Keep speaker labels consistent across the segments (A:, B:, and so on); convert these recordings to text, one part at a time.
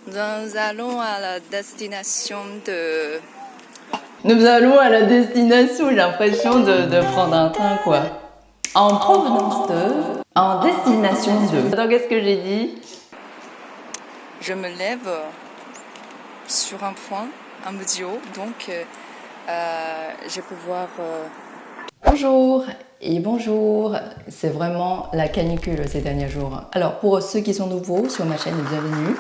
A: Nous allons à la destination de...
B: Nous allons à la destination, j'ai l'impression de prendre un train quoi. En provenance de... En destination de... Attends, qu'est-ce que j'ai dit?
A: Je me lève sur un point, un petit haut, donc je peux voir...
B: Bonjour et bonjour, c'est vraiment la canicule ces derniers jours. Alors pour ceux qui sont nouveaux sur ma chaîne, bienvenue.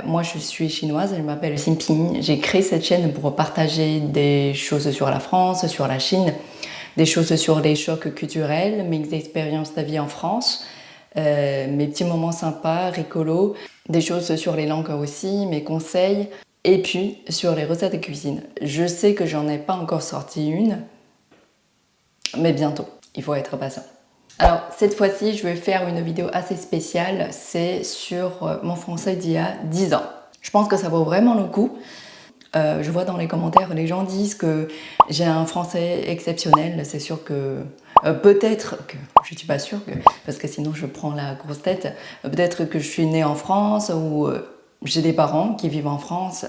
B: Moi je suis chinoise, je m'appelle Xinping. J'ai créé cette chaîne pour partager des choses sur la France, sur la Chine, des choses sur les chocs culturels, mes expériences de vie en France, mes petits moments sympas, rigolos, des choses sur les langues aussi, mes conseils, et puis sur les recettes de cuisine. Je sais que j'en ai pas encore sorti une, mais bientôt, il faut être patient. Alors cette fois-ci, je vais faire une vidéo assez spéciale, c'est sur mon français d'il y a 10 ans. Je pense que ça vaut vraiment le coup. Je vois dans les commentaires, les gens disent que j'ai un français exceptionnel, c'est sûr que... peut-être que, je suis pas sûre, parce que sinon je prends la grosse tête, peut-être que je suis née en France ou j'ai des parents qui vivent en France.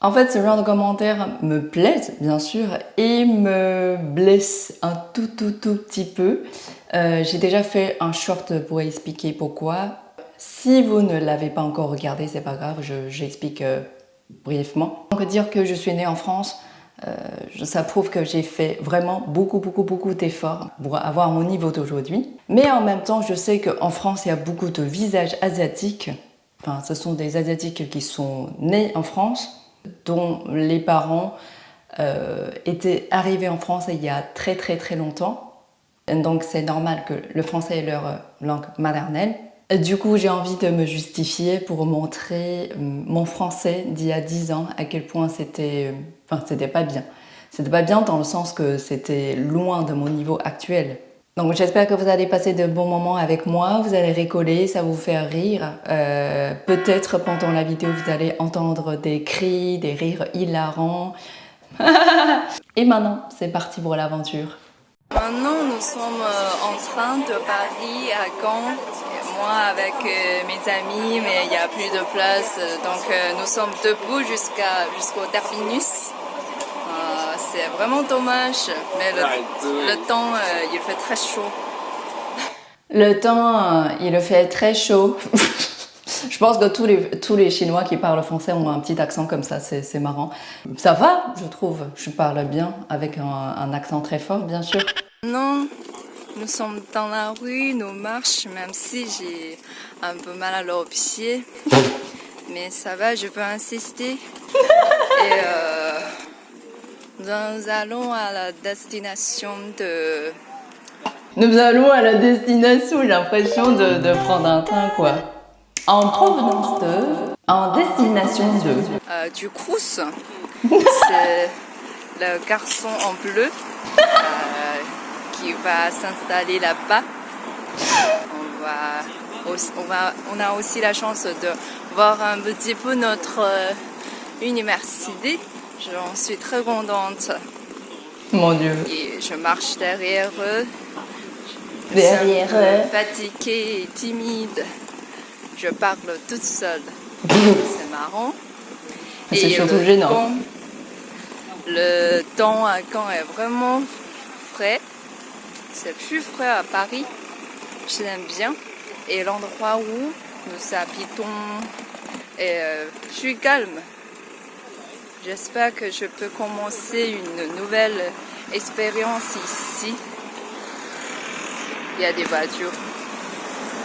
B: En fait, ce genre de commentaires me plaisent, bien sûr, et me blessent un tout petit peu. J'ai déjà fait un short pour expliquer pourquoi. Si vous ne l'avez pas encore regardé, c'est pas grave, j'explique brièvement. Donc dire que je suis née en France, ça prouve que j'ai fait vraiment beaucoup d'efforts pour avoir mon niveau d'aujourd'hui. Mais en même temps, je sais qu'en France, il y a beaucoup de visages asiatiques. Enfin, ce sont des Asiatiques qui sont nés en France, dont les parents étaient arrivés en France il y a très longtemps. Donc c'est normal que le français est leur langue maternelle. Du coup, j'ai envie de me justifier pour montrer mon français d'il y a 10 ans, à quel point c'était... Enfin, c'était pas bien. C'était pas bien dans le sens que c'était loin de mon niveau actuel. Donc j'espère que vous allez passer de bons moments avec moi, vous allez rigoler, ça va vous faire rire. Peut-être pendant la vidéo, vous allez entendre des cris, des rires hilarants. Et maintenant, c'est parti pour l'aventure.
A: Maintenant, nous sommes en train de Paris à Caen. Moi avec mes amis, mais il n'y a plus de place, donc nous sommes debout jusqu'au terminus. C'est vraiment dommage, mais le temps, il fait très chaud.
B: Le temps, il fait très chaud. Je pense que tous les Chinois qui parlent français ont un petit accent comme ça, c'est marrant. Ça va, je trouve. Je parle bien, avec un accent très fort, bien sûr.
A: Non, nous sommes dans la rue, nous marchons, même si j'ai un peu mal à leurs pieds. Mais ça va, je peux insister. Et nous allons à la destination de...
B: Nous allons à la destination, j'ai l'impression de prendre un train, quoi. En provenance de... En destination de...
A: du Crous. C'est le garçon en bleu qui va s'installer là-bas. On a aussi la chance de voir un petit peu notre université. J'en suis très contente.
B: Mon Dieu.
A: Et je marche derrière eux.
B: Derrière eux.
A: Fatiguée et timide. Je parle toute seule. C'est marrant.
B: C'est surtout gênant.
A: Le temps à Caen est vraiment frais. C'est plus frais à Paris. Je l'aime bien. Et l'endroit où nous habitons est plus calme. J'espère que je peux commencer une nouvelle expérience ici. Il y a des voitures.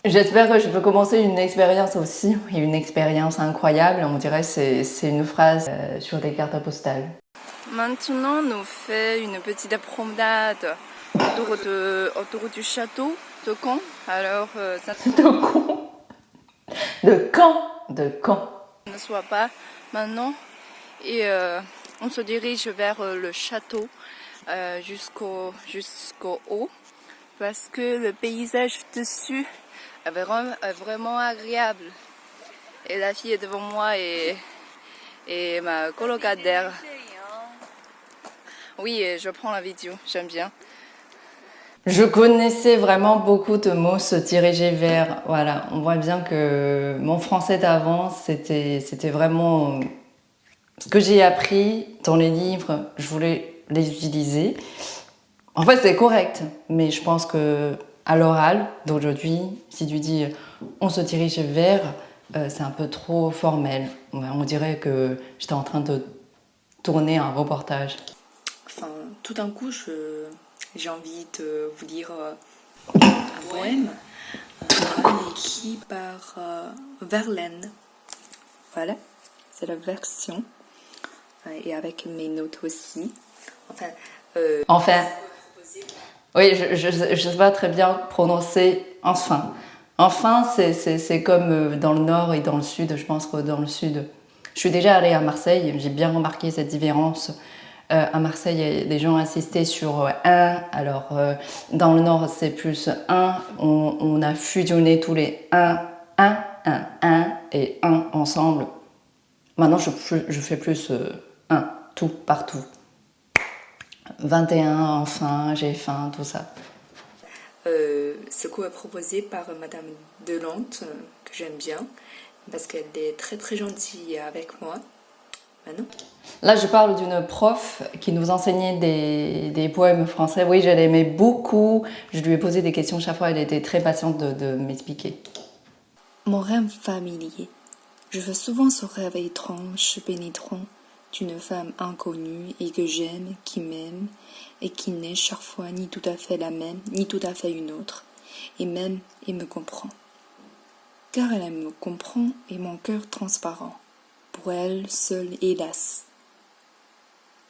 B: J'espère que je peux commencer une expérience aussi. Une expérience incroyable, on dirait que c'est une phrase sur des cartes postales.
A: Maintenant, nous faisons une petite promenade autour du château de Caen. Alors, ça
B: De Caen. De Caen. De Caen.
A: ne soit pas maintenant. Et on se dirige vers le château jusqu'au haut. Parce que le paysage dessus est vraiment agréable. Et la fille est devant moi et ma colocataire. Oui, je prends la vidéo, j'aime bien.
B: Je connaissais vraiment beaucoup de mots se diriger vers. Voilà, on voit bien que mon français d'avant, c'était vraiment ce que j'ai appris dans les livres. Je voulais les utiliser. En fait, c'est correct, mais je pense que à l'oral d'aujourd'hui, si tu dis on se dirige vers, c'est un peu trop formel. On dirait que j'étais en train de tourner un reportage.
A: Enfin, tout d'un coup, j'ai envie de vous lire un poème écrit par Verlaine. Voilà, c'est la version. Et avec mes notes aussi.
B: Enfin, oui, je ne sais pas très bien prononcer enfin. Enfin, c'est comme dans le nord et dans le sud. Je pense que dans le sud, je suis déjà allée à Marseille, j'ai bien remarqué cette différence. À Marseille, les gens insistaient sur un, alors dans le nord, c'est plus un. On a fusionné tous les un et un ensemble. Maintenant, je fais plus un, tout, partout. 21, enfin, j'ai faim, tout ça.
A: Ce coup est proposé par Madame Delante, que j'aime bien, parce qu'elle est très très gentille avec moi. Maintenant.
B: Là, je parle d'une prof qui nous enseignait des poèmes français. Oui, je l'aimais beaucoup. Je lui ai posé des questions chaque fois. Elle était très patiente de m'expliquer.
A: Mon rêve familier. Je fais souvent ce rêve étrange, pénétrant, d'une femme inconnue et que j'aime, qui m'aime, et qui n'est chaque fois ni tout à fait la même, ni tout à fait une autre, et m'aime et me comprend. Car elle me comprend et mon cœur transparent, pour elle seule, hélas,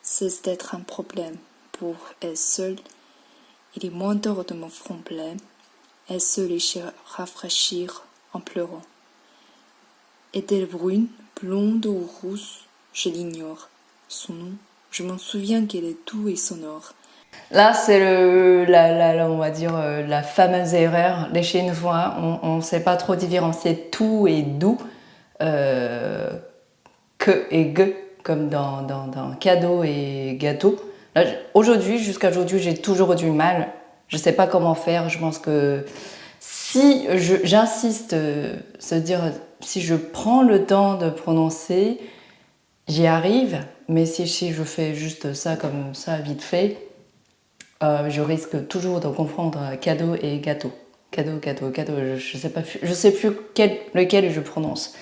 A: cesse d'être un problème, pour elle seule, il est moins d'or de mon front plein, elle seule les rafraîchir en pleurant. Est-elle brune, blonde ou rousse? Je l'ignore. Son nom, je m'en souviens qu'elle est doux et sonore.
B: Là, c'est on va dire la fameuse erreur. Les Chinois, on ne sait pas trop différencier tout et doux, que et ge, comme dans cadeau et gâteau. Là, aujourd'hui, jusqu'à aujourd'hui, j'ai toujours du mal. Je ne sais pas comment faire. Je pense que si j'insiste, se dire, si je prends le temps de prononcer, j'y arrive. Mais si je fais juste ça comme ça, vite fait, je risque toujours de confondre cadeau et gâteau. Cadeau, je sais plus lequel je prononce.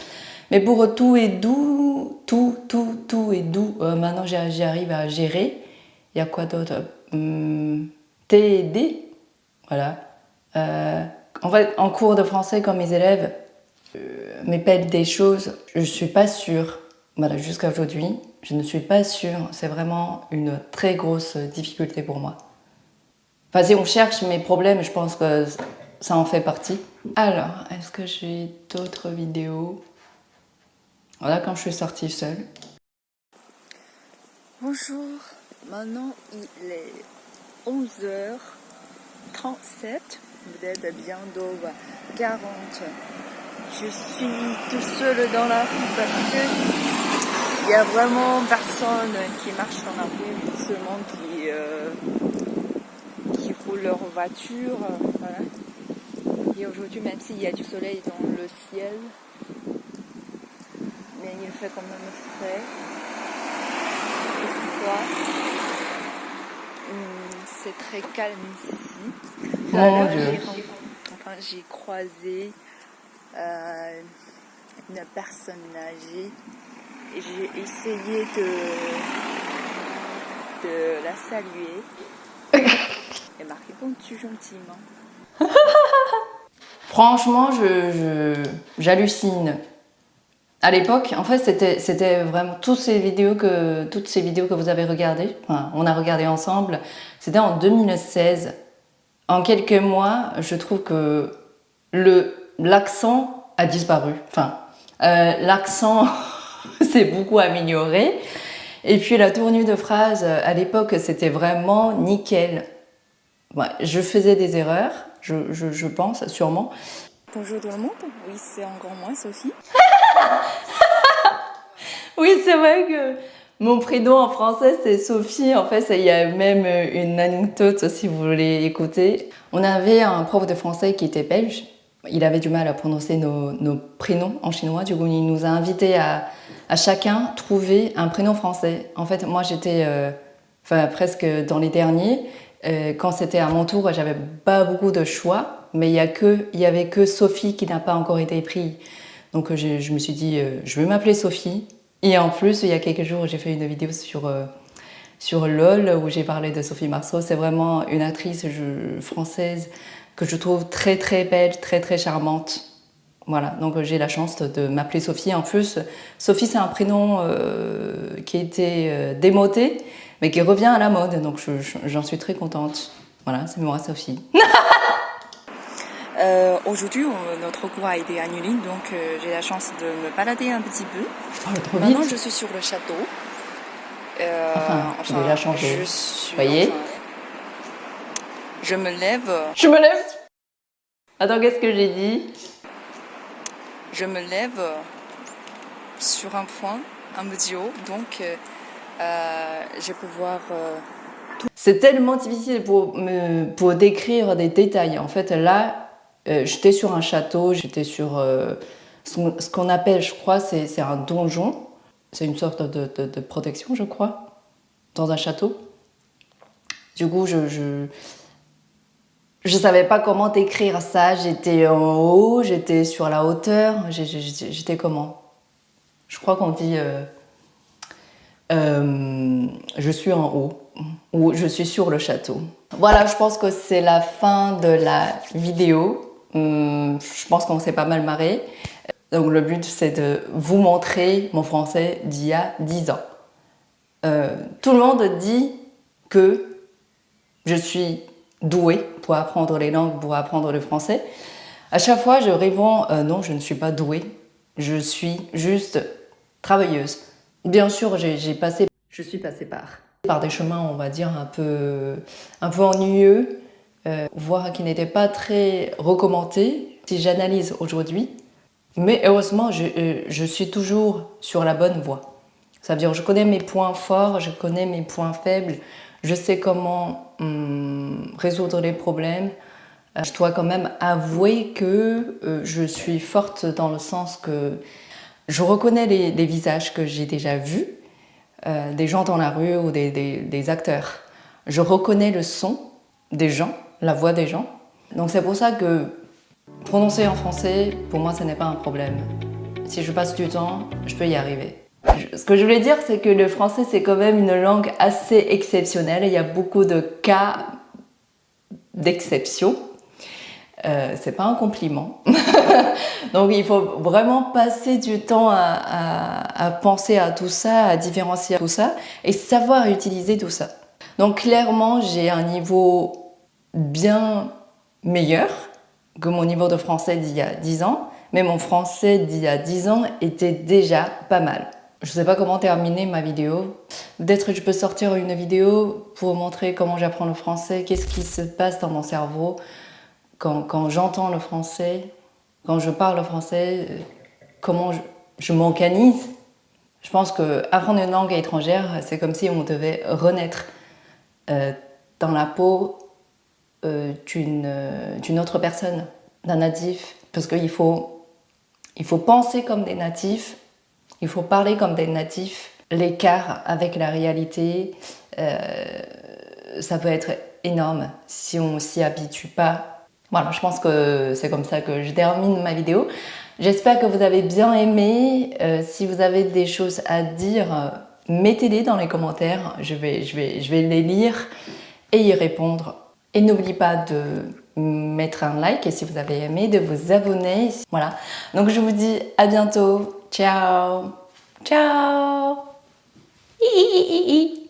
B: Mais pour tout est doux, tout est doux. Maintenant, j'arrive à gérer. Il y a quoi d'autre? T et D. Voilà. En fait, en cours de français, quand mes élèves m'épellent des choses, je ne suis pas sûre. Voilà, jusqu'à aujourd'hui, je ne suis pas sûre. C'est vraiment une très grosse difficulté pour moi. Enfin, si on cherche mes problèmes, je pense que ça en fait partie. Alors, est-ce que j'ai d'autres vidéos? Voilà, quand je suis sortie seule.
A: Bonjour, maintenant il est 11h37, peut-être bientôt 40. Je suis tout seul dans la rue parce que il y a vraiment personne qui marche dans la rue, seulement qui roulent leur voiture. Voilà. Et aujourd'hui, même s'il y a du soleil dans le ciel, mais il fait quand même frais. C'est très calme ici.
B: Mon Dieu.
A: J'ai croisé une personne âgée et j'ai essayé de la saluer. Elle m'a répondu gentiment.
B: Franchement, j'hallucine. À l'époque, en fait, c'était vraiment toutes ces vidéos que vous avez regardées, enfin, on a regardé ensemble, c'était en 2016. En quelques mois, je trouve que l'accent a disparu. Enfin, l'accent s'est beaucoup amélioré. Et puis la tournure de phrase, à l'époque, c'était vraiment nickel. Ouais, je faisais des erreurs, je pense, sûrement.
A: Bonjour tout le monde, oui, c'est encore moi, Sophie.
B: Oui, c'est vrai que Mon prénom en français, c'est Sophie. En fait, il y a même une anecdote si vous voulez écouter. On avait un prof de français qui était belge. Il avait du mal à prononcer nos prénoms en chinois. Du coup, il nous a invités à chacun trouver un prénom français. En fait, moi, j'étais presque dans les derniers. Quand c'était à mon tour, j'avais pas beaucoup de choix. Mais il y avait que Sophie qui n'a pas encore été prise. Donc, je me suis dit, je vais m'appeler Sophie. Et en plus, il y a quelques jours, j'ai fait une vidéo sur LOL où j'ai parlé de Sophie Marceau. C'est vraiment une actrice française que je trouve très très belle, très très charmante. Voilà, donc j'ai la chance de m'appeler Sophie. En plus, Sophie, c'est un prénom qui a été démodé, mais qui revient à la mode. Donc j'en suis très contente. Voilà, c'est moi Sophie.
A: Aujourd'hui, notre cours a été annulé, donc j'ai la chance de me balader un petit peu.
B: Je parle trop vite.
A: Maintenant, je suis sur le château.
B: J'ai déjà changé. Vous voyez,
A: je me lève.
B: Je me lève. Attends, qu'est-ce que j'ai dit?
A: Je me lève sur un point, un petit haut, donc je peux voir.
B: C'est tellement difficile pour décrire des détails. En fait, là, j'étais sur un château, j'étais sur ce qu'on appelle, je crois, c'est un donjon. C'est une sorte de protection, je crois, dans un château. Du coup, je savais pas comment décrire ça. J'étais en haut, j'étais sur la hauteur. J'étais comment? Je crois qu'on dit je suis en haut ou je suis sur le château. Voilà, je pense que c'est la fin de la vidéo. Je pense qu'on s'est pas mal marré. Donc le but, c'est de vous montrer mon français d'il y a 10 ans. Tout le monde dit que je suis douée pour apprendre les langues, pour apprendre le français. À chaque fois, je réponds non, je ne suis pas douée. Je suis juste travailleuse. Bien sûr, je suis passée par des chemins, on va dire, un peu ennuyeux, voire qui n'étaient pas très recommandés. Si j'analyse aujourd'hui, mais heureusement, je suis toujours sur la bonne voie. Ça veut dire, je connais mes points forts, je connais mes points faibles, je sais comment résoudre les problèmes. Je dois quand même avouer que je suis forte dans le sens que je reconnais les visages que j'ai déjà vus, des gens dans la rue ou des acteurs. Je reconnais le son des gens, la voix des gens. Donc c'est pour ça que prononcer en français, pour moi, ce n'est pas un problème. Si je passe du temps, je peux y arriver. Ce que je voulais dire, c'est que le français, c'est quand même une langue assez exceptionnelle. Il y a beaucoup de cas d'exception. C'est pas un compliment. Donc il faut vraiment passer du temps à penser à tout ça, à différencier tout ça et savoir utiliser tout ça. Donc clairement, j'ai un niveau bien meilleur que mon niveau de français d'il y a 10 ans, mais mon français d'il y a 10 ans était déjà pas mal. Je sais pas comment terminer ma vidéo. Peut-être que je peux sortir une vidéo pour montrer comment j'apprends le français, qu'est-ce qui se passe dans mon cerveau quand j'entends le français, quand je parle le français, comment je m'organise. Je pense qu'apprendre une langue étrangère, c'est comme si on devait renaître dans la peau d'une autre personne, d'un natif. Parce qu'il faut penser comme des natifs, il faut parler comme des natifs. L'écart avec la réalité, ça peut être énorme si on ne s'y habitue pas. Voilà, je pense que c'est comme ça que je termine ma vidéo. J'espère que vous avez bien aimé. Si vous avez des choses à dire, mettez-les dans les commentaires. Je vais les lire et y répondre. Et n'oubliez pas de mettre un like et si vous avez aimé, de vous abonner. Voilà. Donc je vous dis à bientôt. Ciao. Ciao. Hi, hi, hi, hi.